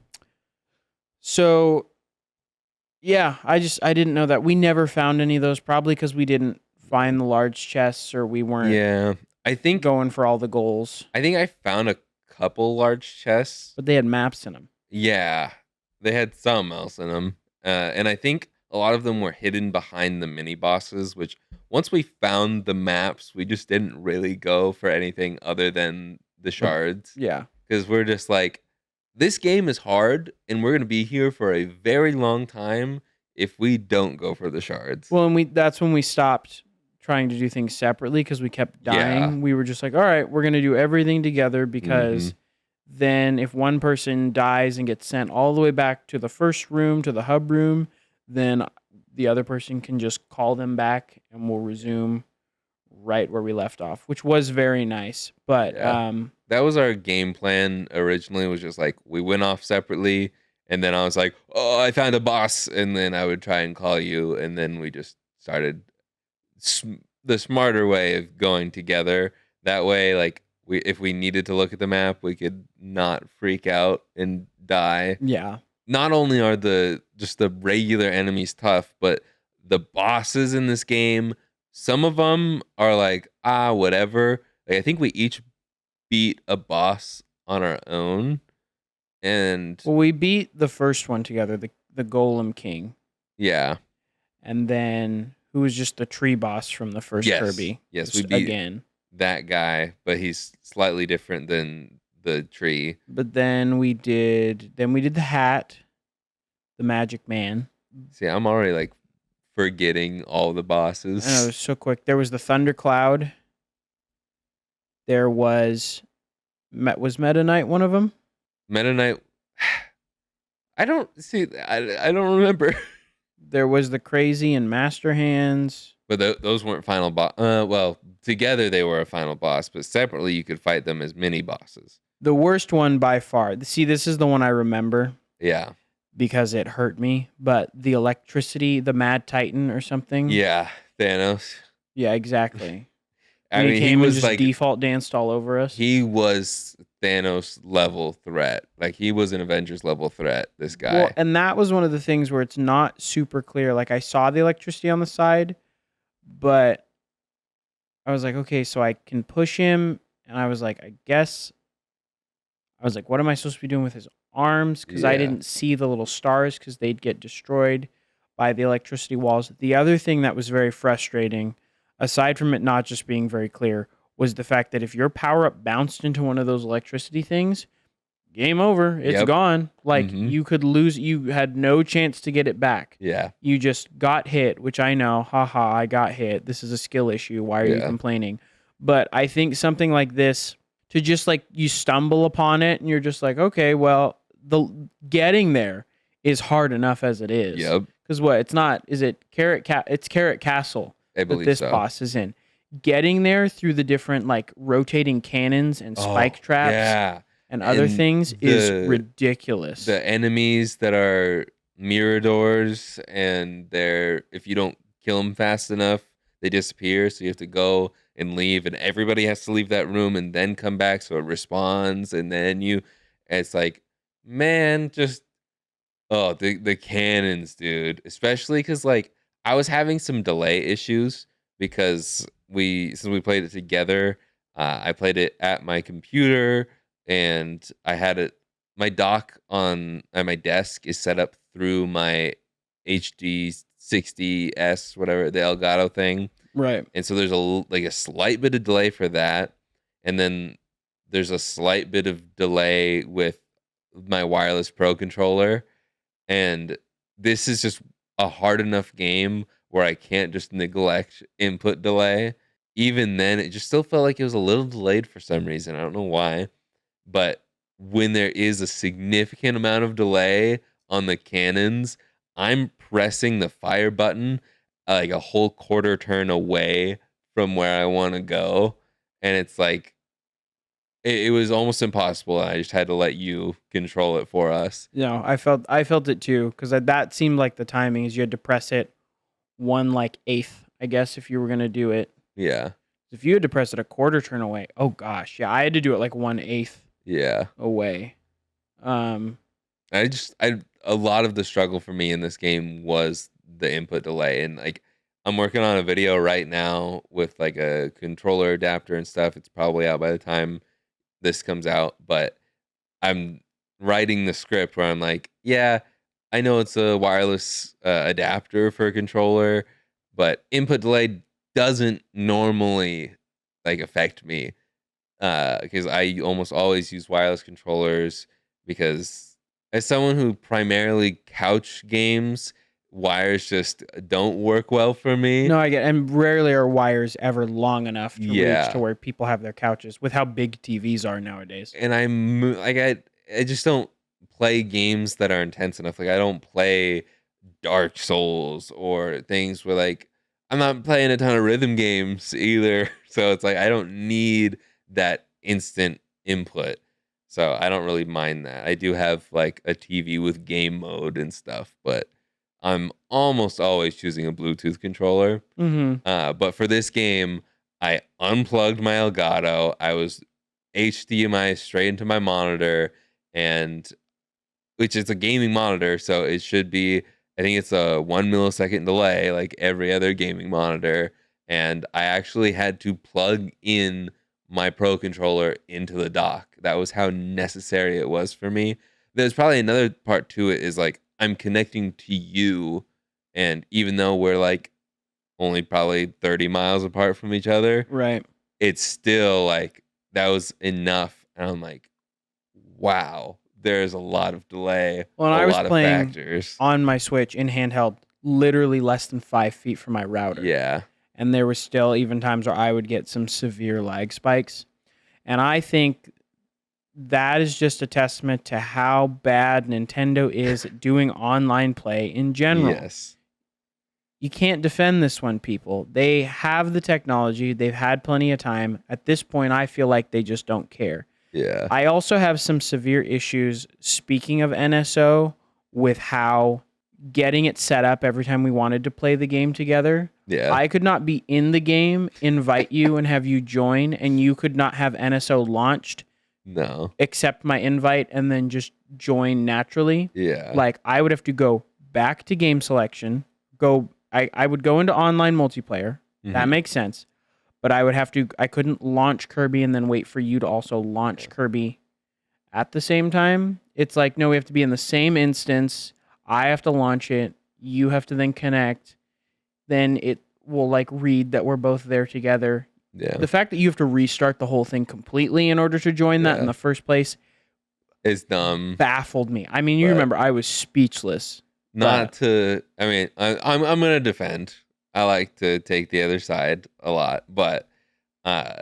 So, yeah, I didn't know that. We never found any of those, probably because we didn't find the large chests or we weren't Yeah. I think going for all the goals. I found a couple large chests. But they had maps in them. Yeah. They had some else in them. And I think a lot of them were hidden behind the mini bosses, which once we found the maps, we just didn't really go for anything other than the shards. Yeah. Because we're just like, this game is hard, and we're going to be here for a very long time if we don't go for the shards. Well, and that's when we stopped trying to do things separately because we kept dying. Yeah. We were just like, all right, we're going to do everything together because then if one person dies and gets sent all the way back to the first room, to the hub room, then the other person can just call them back and we'll resume right where we left off, which was very nice. But that was our game plan originally, was just like we went off separately, and then I was like, oh, I found a boss, and then I would try and call you, and then we just started the smarter way of going together. That way, like, if we needed to look at the map, we could not freak out and die. Yeah. Not only are the regular enemies tough, but the bosses in this game, some of them are like, whatever. Like, I think we each beat a boss on our own. And well, we beat the first one together, the Golem King. Yeah. And then who was just the tree boss from the first Kirby. Yes, we beat again that guy, but he's slightly different than the tree. But then we did the hat, the Magic Man. See, I'm already like forgetting all the bosses. I know, it was so quick. There was the Thundercloud. There was Meta Knight one of them? Meta Knight. I don't remember. There was the Crazy and Master Hands. But those weren't final boss. Well, together they were a final boss, but separately you could fight them as mini bosses. The worst one by far. See, this is the one I remember. Yeah. Because it hurt me. But the electricity, the Mad Titan or something. Yeah, Thanos. Yeah, exactly. I mean, he was just like default danced all over us. He was Thanos level threat. Like, he was an Avengers level threat, this guy. Well, and that was one of the things where it's not super clear. Like, I saw the electricity on the side, but I was like, okay, so I can push him. And I was like, what am I supposed to be doing with his arms? Because I didn't see the little stars because they'd get destroyed by the electricity walls. The other thing that was very frustrating, aside from it not just being very clear, was the fact that if your power-up bounced into one of those electricity things, game over. It's gone. Like, you could lose. You had no chance to get it back. Yeah. You just got hit, which I know. Haha, I got hit. This is a skill issue. Why are you complaining? But I think something like this, to just like you stumble upon it and you're just like, okay, well, the getting there is hard enough as it is. Yep. Because what? It's not. Is it It's Carrot Castle that this boss is in. Getting there through the different like rotating cannons and spike traps and other things is ridiculous. The enemies that are Miradors, and if you don't kill them fast enough, they disappear. So you have to go and leave, and everybody has to leave that room and then come back so it respawns, and then it's like, man, just the cannons, dude. Especially because like I was having some delay issues because since we played it together, I played it at my computer, and I had it. My dock on my desk is set up through my HD 60S, whatever, the Elgato thing. Right. And so there's a slight bit of delay for that. And then there's a slight bit of delay with my wireless pro controller. And this is just a hard enough game where I can't just neglect input delay. Even then, it just still felt like it was a little delayed for some reason. I don't know why. But when there is a significant amount of delay on the cannons, I'm pressing the fire button like a whole quarter turn away from where I want to go. And it's like, it was almost impossible. I just had to let you control it for us. No, I felt it too because that seemed like the timing is you had to press it one like eighth, I guess, if you were gonna do it. Yeah. If you had to press it a quarter turn away, oh gosh, yeah, I had to do it like 1/8 Yeah. away. Um, I a lot of the struggle for me in this game was the input delay, and like I'm working on a video right now with like a controller adapter and stuff. It's probably out by the time this comes out, but I'm writing the script where I'm like, yeah, I know it's a wireless adapter for a controller, but input delay doesn't normally like affect me because I almost always use wireless controllers because as someone who primarily couch games, wires just don't work well for me. no, I get, and rarely are wires ever long enough to reach to Yeah, where people have their couches with how big TVs are nowadays. and like I just don't play games that are intense enough. Like I don't play Dark Souls or things where like I'm not playing a ton of rhythm games either. So it's like I don't need that instant input. So I don't really mind that. I do have like a TV with game mode and stuff, but I'm almost always choosing a Bluetooth controller. Mm-hmm. But for this game, I unplugged my Elgato. I was HDMI straight into my monitor, and which is a gaming monitor, so it should be. I think it's a 1 millisecond delay, like every other gaming monitor. And I actually had to plug in my Pro controller into the dock. That was how necessary it was for me. There's probably another part to it is like I'm connecting to you, and even though we're like only probably 30 miles apart from each other, Right. it's still like that was enough. And I'm like, wow, there's a lot of delay, Well, and a I was lot of playing factors. on my Switch in handheld, literally less than 5 feet from my router. Yeah. And there was still even times where I would get some severe lag spikes. And I think that is just a testament to how bad Nintendo is at doing online play in general. Yes. You can't defend this one, people. They have the technology, they've had plenty of time. At this point, I feel like they just don't care. Yeah. I also have some severe issues, speaking of NSO, with how getting it set up every time we wanted to play the game together. Yeah. I could not be in the game, invite you, and have you join, and you could not have NSO launched, No. accept my invite, and then just join naturally. Yeah. Like, I would have to go back to game selection, I would go into online multiplayer. That Mhm. makes sense. But I couldn't launch Kirby and then wait for you to also launch Kirby at the same time. It's like, no, we have to be in the same instance. I have to launch it. You have to then connect. Then it will like read that we're both there together. Yeah. The fact that you have to restart the whole thing completely in order to join that in Yeah. the first place It's dumb. baffled me. I mean, you But- remember I was speechless. Not to I mean, I'm gonna defend. I like to take the other side a lot, but uh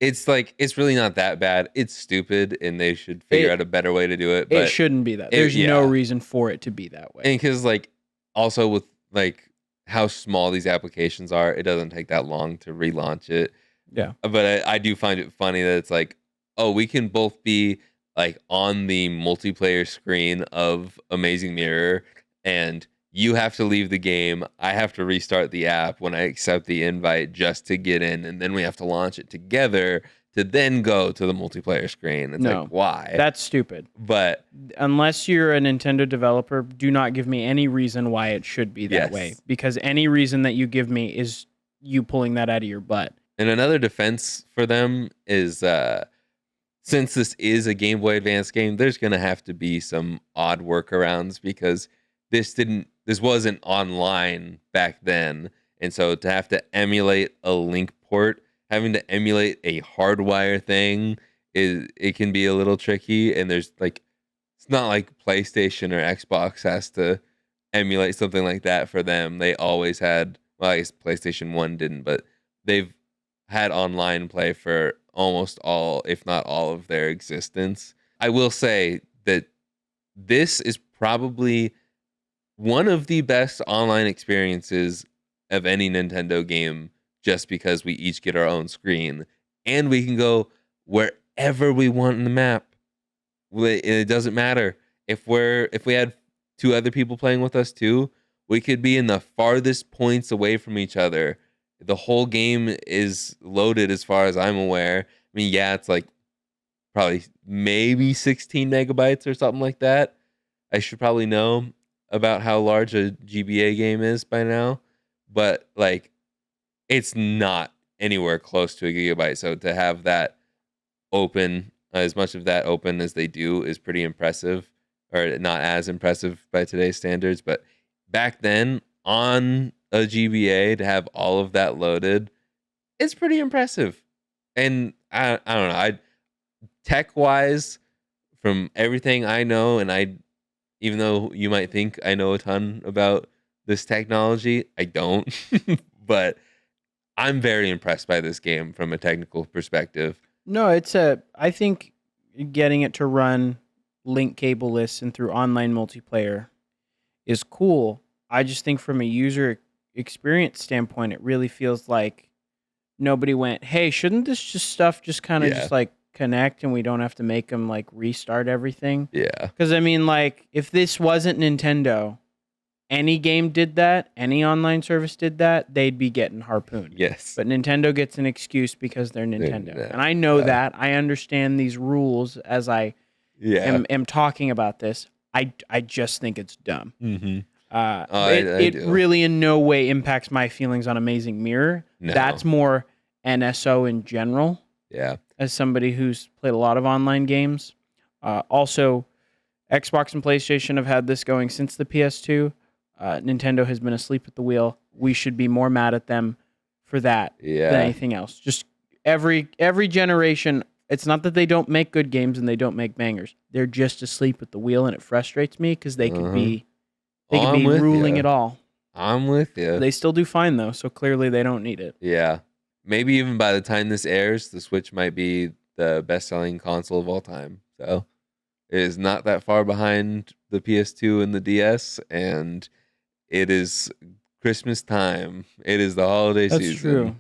it's like it's really not that bad. It's stupid and they should figure out a better way to do it. But It shouldn't be that. There's no reason for it to be that way. and because like also with like how small these applications are, it doesn't take that long to relaunch it. Yeah. But I do find it funny that it's like, oh, we can both be like on the multiplayer screen of Amazing Mirror, and you have to leave the game. I have to restart the app when I accept the invite just to get in, and then we have to launch it together to then go to the multiplayer screen. It's No. like, why? That's stupid. But Unless you're a Nintendo developer, do not give me any reason why it should be that Yes. way. Because any reason that you give me is you pulling that out of your butt. and another defense for them is since this is a Game Boy Advance game, there's gonna have to be some odd workarounds because this wasn't online back then. And so to have to emulate a link port, having to emulate a hardwire thing it can be a little tricky. And there's like it's not like PlayStation or Xbox has to emulate something like that for them. They always had, well, I guess PlayStation 1 didn't, but they've had online play for almost all, if not all, of their existence. I will say that this is probably one of the best online experiences of any Nintendo game, just because we each get our own screen and we can go wherever we want in the map. It doesn't matter if we had two other people playing with us too. We could be in the farthest points away from each other. The whole game is loaded, as far as I'm aware. I mean, yeah, it's like probably maybe 16 megabytes or something like that. I should probably know about how large a GBA game is by now, but like it's not anywhere close to a gigabyte. So to have that open, as much of that open as they do, is pretty impressive, or not as impressive by today's standards. But back then on a GBA, to have all of that loaded, it's pretty impressive. And I don't know. I tech wise, from everything I know, and I, even though you might think I know a ton about this technology, I don't. But I'm very impressed by this game from a technical perspective. No, I think getting it to run link cableless and through online multiplayer is cool. I just think from a user experience standpoint, it really feels like nobody went, "Hey, shouldn't this stuff just kind of Yeah. just like connect and we don't have to make them like restart everything?" Yeah. Because I mean, like, if this wasn't Nintendo, any game did that, any online service did that, they'd be getting harpooned. Yes. But Nintendo gets an excuse because they're Nintendo. Yeah. And I know Yeah. that. I understand these rules as I Yeah. am talking about this. I just think it's dumb. Mm-hmm. It do. really in no way impacts my feelings on Amazing Mirror. No. That's more NSO in general, Yeah. as somebody who's played a lot of online games. Also, Xbox and PlayStation have had this going since the PS2. Nintendo has been asleep at the wheel. We should be more mad at them for that Yeah. than anything else. Just every generation, it's not that they don't make good games and they don't make bangers. They're just asleep at the wheel, and it frustrates me because they could be I'm with ruling ya. it all. I'm with you. They still do fine though, so clearly they don't need it. Yeah. Maybe even by the time this airs, the Switch might be the best-selling console of all time. So it is not that far behind the PS2 and the DS, and it is Christmas time. It is the holiday That's season. true.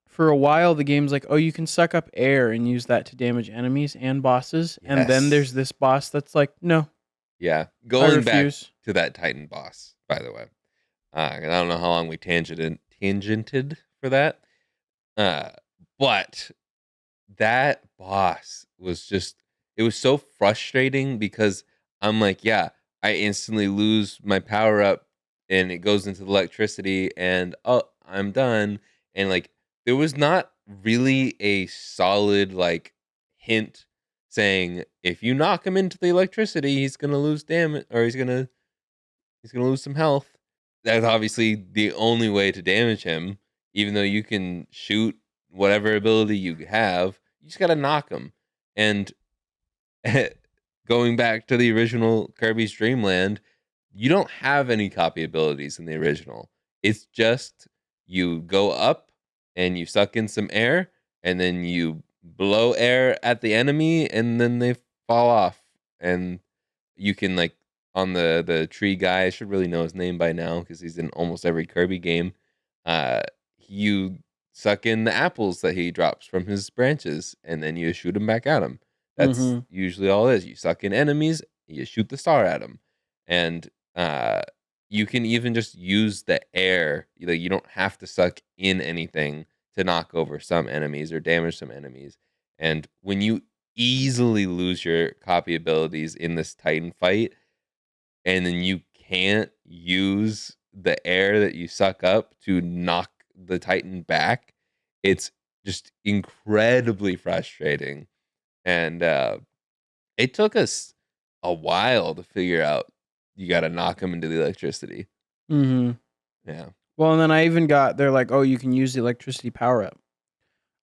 For a while, the game's like, oh, you can suck up air and use that to damage enemies and bosses. And then Yes. there's this boss that's like, no, Yeah. I Going back refuse. to that Titan boss, by the way. And I don't know how long we tangented for that. But that boss was just, it was so frustrating because I'm like, yeah, I instantly lose my power up and it goes into the electricity and oh, I'm done. And like, there was not really a solid like hint saying if you knock him into the electricity, he's gonna lose damage, or he's gonna lose some health. That's obviously the only way to damage him, even though you can shoot whatever ability you have. You just gotta knock him. And going back to the original Kirby's Dream Land, you don't have any copy abilities in the original. It's just you go up and you suck in some air, and then you blow air at the enemy, and then they fall off. And you can like on the tree guy, I should really know his name by now because he's in almost every Kirby game. You suck in the apples that he drops from his branches, and then you shoot him back at him. That's usually all it is. You suck in enemies, you shoot the star at them, and you can even just use the air. Like you don't have to suck in anything to knock over some enemies or damage some enemies. And when you easily lose your copy abilities in this Titan fight, and then you can't use the air that you suck up to knock the Titan back, it's just incredibly frustrating. And it took us a while to figure out you got to knock him into the electricity. Mm-hmm. Yeah. Well, and then I even they're like, oh, you can use the electricity power up.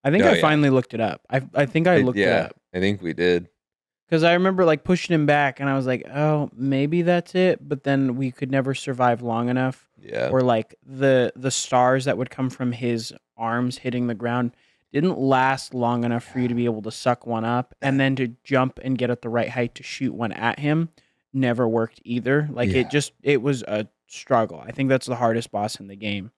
I think Oh, I yeah. finally looked it up. I think I looked it up. I think we did. Because I remember like pushing him back, and I was like, "Oh, maybe that's it." But then we could never survive long enough, Yeah. or like the stars that would come from his arms hitting the ground didn't last long enough for you to be able to suck one up, and then to jump and get at the right height to shoot one at him never worked either. Like Yeah. it was a struggle. I think that's the hardest boss in the game,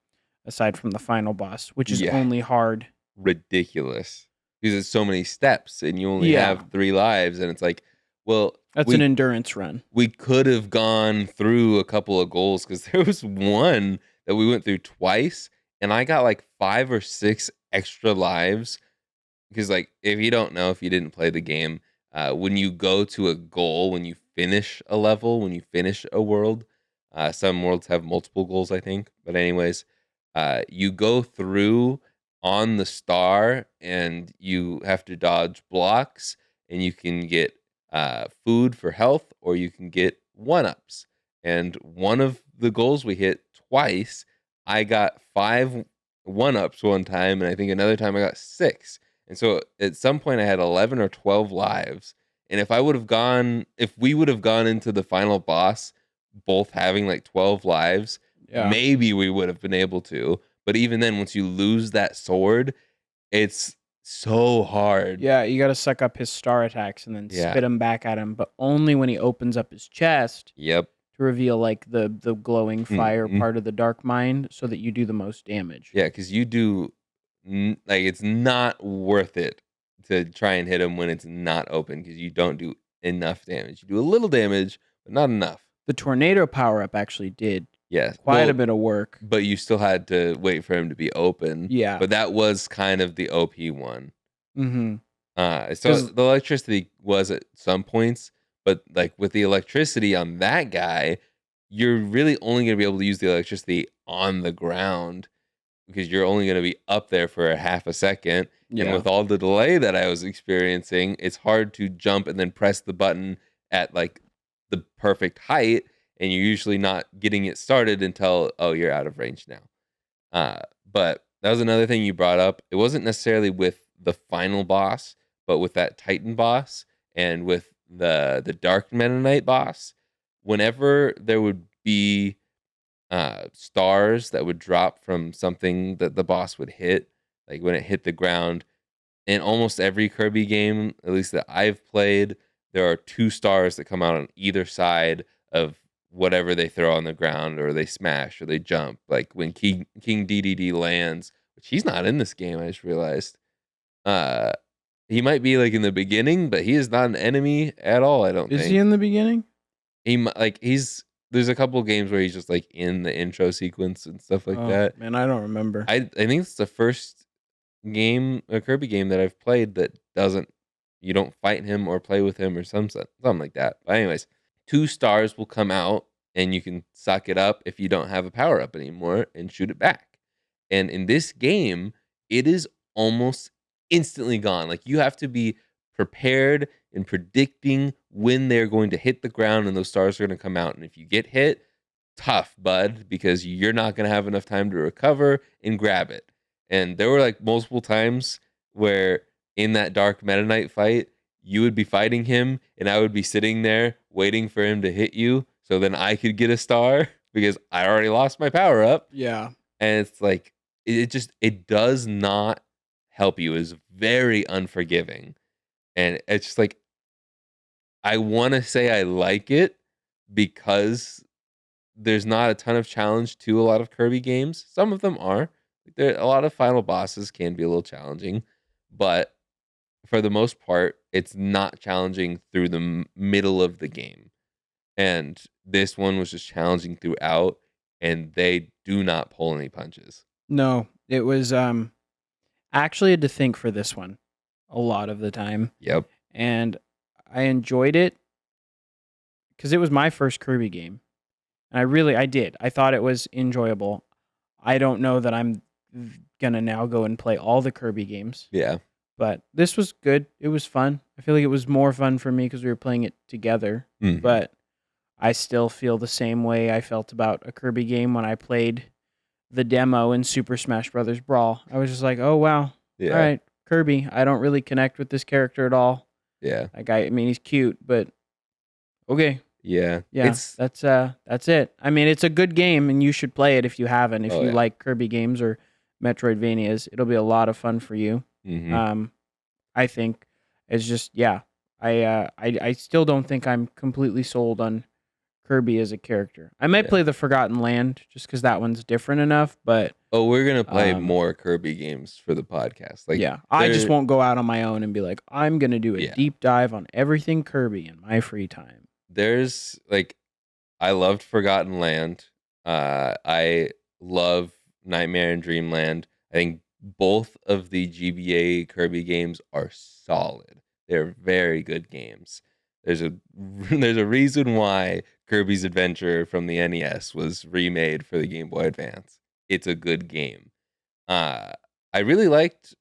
aside from the final boss, which is Yeah. only hard. Ridiculous. Because it's so many steps and you only Yeah, have 3 lives and it's like, well, that's an endurance run. we could have gone through a couple of goals because there was one that we went through twice and I got like 5 or 6 extra lives because like if you don't know if you didn't play the game, when you go to a goal, when you finish a level, when you finish a world, some worlds have multiple goals, I think, but anyways, you go through on the star and you have to dodge blocks and you can get food for health or you can get 1-ups. And one of the goals we hit twice, I got 5 1-ups one time and I think another time I got 6. And so at some point I had 11 or 12 lives. And if we would have gone into the final boss both having like 12 lives, Yeah. maybe we would have been able to. But even then, once you lose that sword, it's so hard. Yeah, you got to suck up his star attacks and then Yeah. spit them back at him, but only when he opens up his chest Yep. to reveal like the glowing fire Mhm. part of the dark mind, so that you do the most damage. Yeah, because you do like it's not worth it to try and hit him when it's not open because you don't do enough damage. You do a little damage, but not enough. The tornado power up actually did Yes. quite a bit of work. But you still had to wait for him to be open. Yeah. But that was kind of the OP one. Mm-hmm. So 'Cause- the electricity was at some points, but like with the electricity on that guy, you're really only going to be able to use the electricity on the ground because you're only going to be up there for a half a second. And Yeah. with all the delay that I was experiencing, it's hard to jump and then press the button at like the perfect height. And you're usually not getting it started until, oh, you're out of range now. But that was another thing you brought up. It wasn't necessarily with the final boss, but with that Titan boss and with the Dark Meta Knight boss. Whenever there would be stars that would drop from something that the boss would hit, like when it hit the ground, in almost every Kirby game, at least that I've played, there are 2 stars that come out on either side of whatever they throw on the ground or they smash or they jump. Like when King DDD lands, which he's not in this game, I just realized. Uh he might be like in the beginning, but he is not an enemy at all, I don't Is think. he in the beginning? He's there's a couple of games where he's just like in the intro sequence and stuff like Oh, that. man, I don't remember. I think it's the first game, a Kirby game that I've played that doesn't you don't fight him or play with him or something like that. But anyways, 2 stars will come out and you can suck it up if you don't have a power up anymore and shoot it back. And in this game, it is almost instantly gone. Like you have to be prepared and predicting when they're going to hit the ground and those stars are going to come out. And if you get hit, tough, bud, because you're not going to have enough time to recover and grab it. And there were like multiple times where in that Dark Meta Knight fight, you would be fighting him and I would be sitting there waiting for him to hit you so then I could get a star because I already lost my power up. Yeah. And it's like it does not help you. It's very unforgiving. And it's just like I want to say I like it because there's not a ton of challenge to a lot of Kirby games. Some of them are. There a lot of final bosses can be a little challenging, but for the most part, it's not challenging through the middle of the game. And this one was just challenging throughout, and they do not pull any punches. No, it was I actually had to think for this one a lot of the time. Yep. And I enjoyed it because it was my first Kirby game. And I did. I thought it was enjoyable. I don't know that I'm gonna now go and play all the Kirby games, Yeah. but this was good. It was fun. I feel like it was more fun for me because we were playing it together. Mhm. But I still feel the same way I felt about a Kirby game when I played the demo in Super Smash Brothers Brawl. I was just like, oh wow, Yeah. all right, Kirby. I don't really connect with this character at all. Yeah. That guy, I mean, he's cute, but okay. Yeah. Yeah, It's that's it. I mean, it's a good game, and you should play it if you haven't. If oh you yeah. like Kirby games or Metroidvanias, it'll be a lot of fun for you. Hmm. Um, I think it's just yeah. I still don't think I'm completely sold on Kirby as a character. I might Yeah. play the Forgotten Land just because that one's different enough, but Oh, we're gonna play um, more Kirby games for the podcast. Like yeah, I just there won't go out on my own and be like, I'm gonna do a yeah. deep dive on everything Kirby in my free time. There's like I loved Forgotten Land. I love Nightmare and Dreamland. I think both of the GBA Kirby games are solid. They're very good games. There's a there's a reason why Kirby's Adventure from the NES was remade for the Game Boy Advance. It's a good game. Uh, I really liked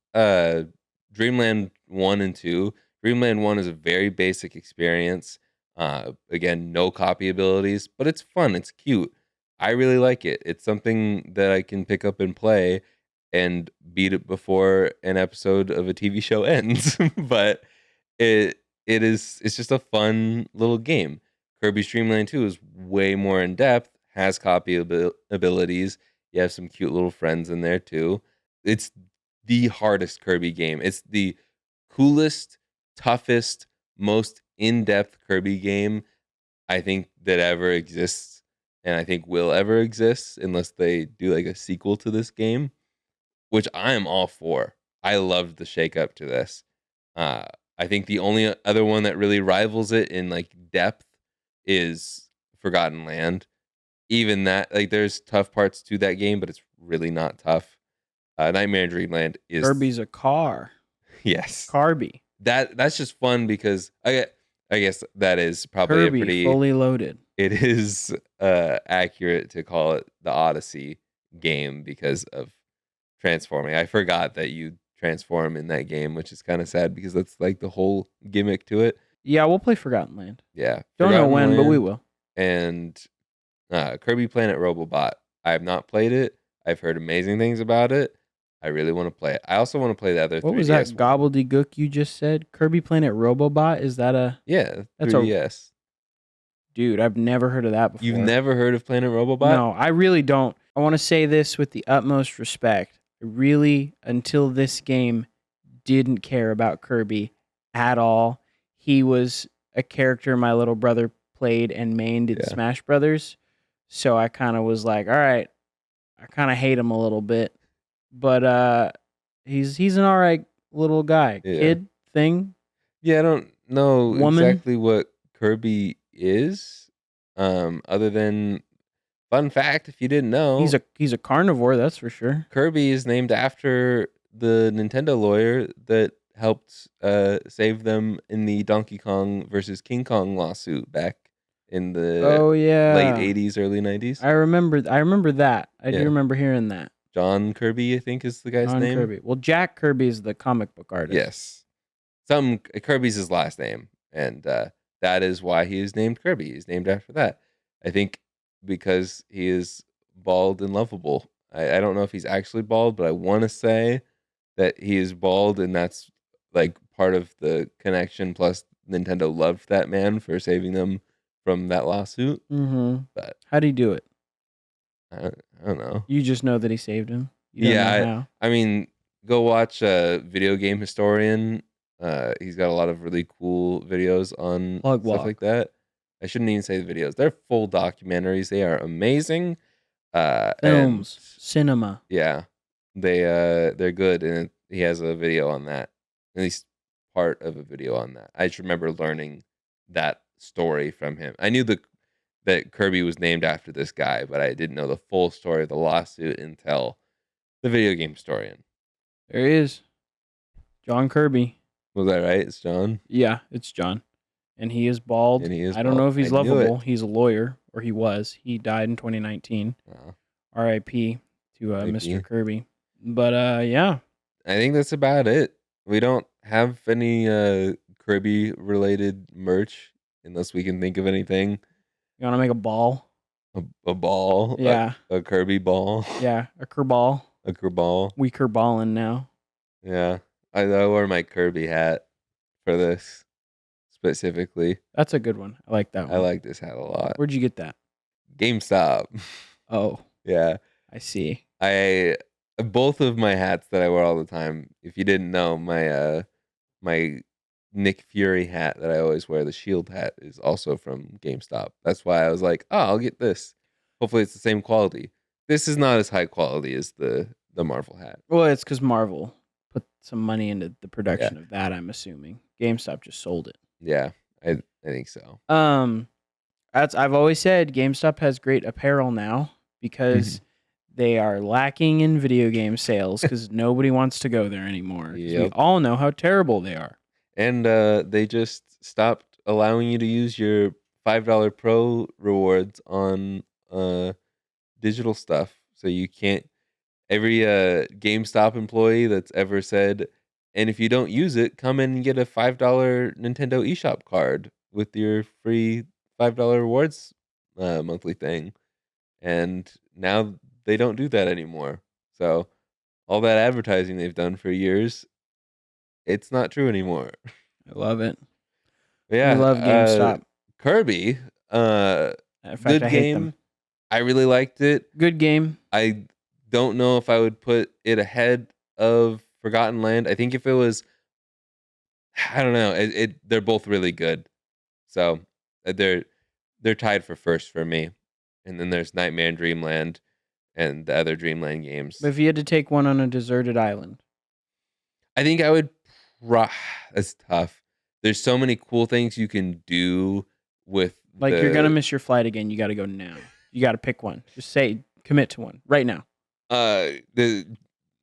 Dreamland 1 and 2. Dreamland 1 is a very basic experience. Again, no copy abilities, but it's fun. It's cute. I really like it. It's something that I can pick up and play and beat it before an episode of a TV show ends. But it's just a fun little game. Kirby's Dream Land 2 is way more in depth, has copy abilities. You have some cute little friends in there too. It's the hardest Kirby game. It's the coolest, toughest, most in-depth Kirby game I think that ever exists, and I think will ever exist unless they do like a sequel to this game, which I am all for. I loved the shake up to this. Uh, I think the only other one that really rivals it in like depth is Forgotten Land. Even that, like, there's tough parts to that game, but it's really not tough. Nightmare and Dreamland is Kirby's a car. yes. Kirby. That's just fun because I guess that is probably a Kirby pretty fully loaded. it is accurate to call it the Odyssey game because of transforming. I forgot that you transform in that game, which is kind of sad because that's like the whole gimmick to it. Yeah, we'll play Forgotten Land. Yeah. Don't know Forgotten when, but we Land will. and Kirby Planet Robobot. I have not played it. I've heard amazing things about it. I really want to play it. I also want to play the other What 3DS was that one. gobbledygook you just said? Kirby Planet Robobot? Is that a Yeah, that's a 3DS. dude? I've never heard of that before. You've never heard of Planet Robobot? No, I really don't. I want to say this with the utmost respect. I really, until this game, didn't care about Kirby at all. He was a character my little brother played and mained in Yeah. Smash Brothers. So I kind of was like, all right, I kind of hate him a little bit. But he's an all right little guy. Yeah. Kid thing. Yeah, I don't know Woman? exactly what Kirby is. Other than fun fact, if you didn't know, He's a carnivore, that's for sure. Kirby is named after the Nintendo lawyer that helped save them in the Donkey Kong versus King Kong lawsuit back in the Oh yeah. late 80s, early 90s. I remember that. I Yeah. do remember hearing that. John Kirby, I think is the guy's John name. Kirby. Well, Jack Kirby is the comic book artist. Yes. Kirby's his last name, and that is why he is named Kirby. He's named after that. I think because he is bald and lovable. I don't know if he's actually bald, but I want to say that he is bald, and that's like part of the connection. Plus, Nintendo loved that man for saving them from that lawsuit. Mm-hmm. But How'd he do it? I don't know. You just know that he saved him. You don't know how. I mean, go watch Video Game Historian. He's got a lot of really cool videos on Plug stuff walk. like that. I shouldn't even say the videos. They're full documentaries. They are amazing. Films, And cinema. yeah, they're good, and he has a video on that. At least part of a video on that. I just remember learning that story from him. I knew that Kirby was named after this guy, but I didn't know the full story of the lawsuit until the Video Game Historian. There he is. John Kirby. Was that right? It's John? Yeah, it's John. And he is bald. And he is I don't know bald. if he's I knew lovable. it. He's a lawyer, or he was. He died in 2019. Oh, R.I.P. to R.I.P.. Mr. Kirby. But yeah. I think that's about it. We don't have any Kirby related merch unless we can think of anything. You want to make a ball? A ball? Yeah. A Kirby ball? Yeah, a kerball. A kerball? We kerballing now. Yeah. I wore my Kirby hat for this. specifically. That's a good one. I like that I one. like this hat a lot. Where'd you get that? GameStop. Oh, Yeah. I see. I both of my hats that I wear all the time. If you didn't know, my Nick Fury hat that I always wear, the shield hat, is also from GameStop. That's why I was like, oh, I'll get this. Hopefully it's the same quality. This is not as high quality as the Marvel hat. Well, it's because Marvel put some money into the Yeah. production of that. I'm assuming GameStop just sold it. Yeah. I think so. I've always said GameStop has great apparel now because they are lacking in video game sales because nobody wants to go there anymore. 'Cause we Yep. all know how terrible they are. And they just stopped allowing you to use your $5 Pro rewards on digital stuff. So you can't. Every GameStop employee that's ever said, and if you don't use it, come in and get a $5 Nintendo eShop card with your free $5 rewards monthly thing. And now they don't do that anymore. So all that advertising they've done for years, it's not true anymore. I love it. Yeah, We love GameStop. Kirby, In fact, good I hate them. game. I really liked it. Good game. I don't know if I would put it ahead of Forgotten Land. I think if it was, I don't know. They're both really good. So they're tied for first for me. And then there's Nightmare and Dreamland and the other Dreamland games. But if you had to take one on a deserted island, I think I would. That's tough. There's so many cool things you can do with like you're gonna miss your flight again, you got to go now. You got to pick one. Just say commit to one right now. The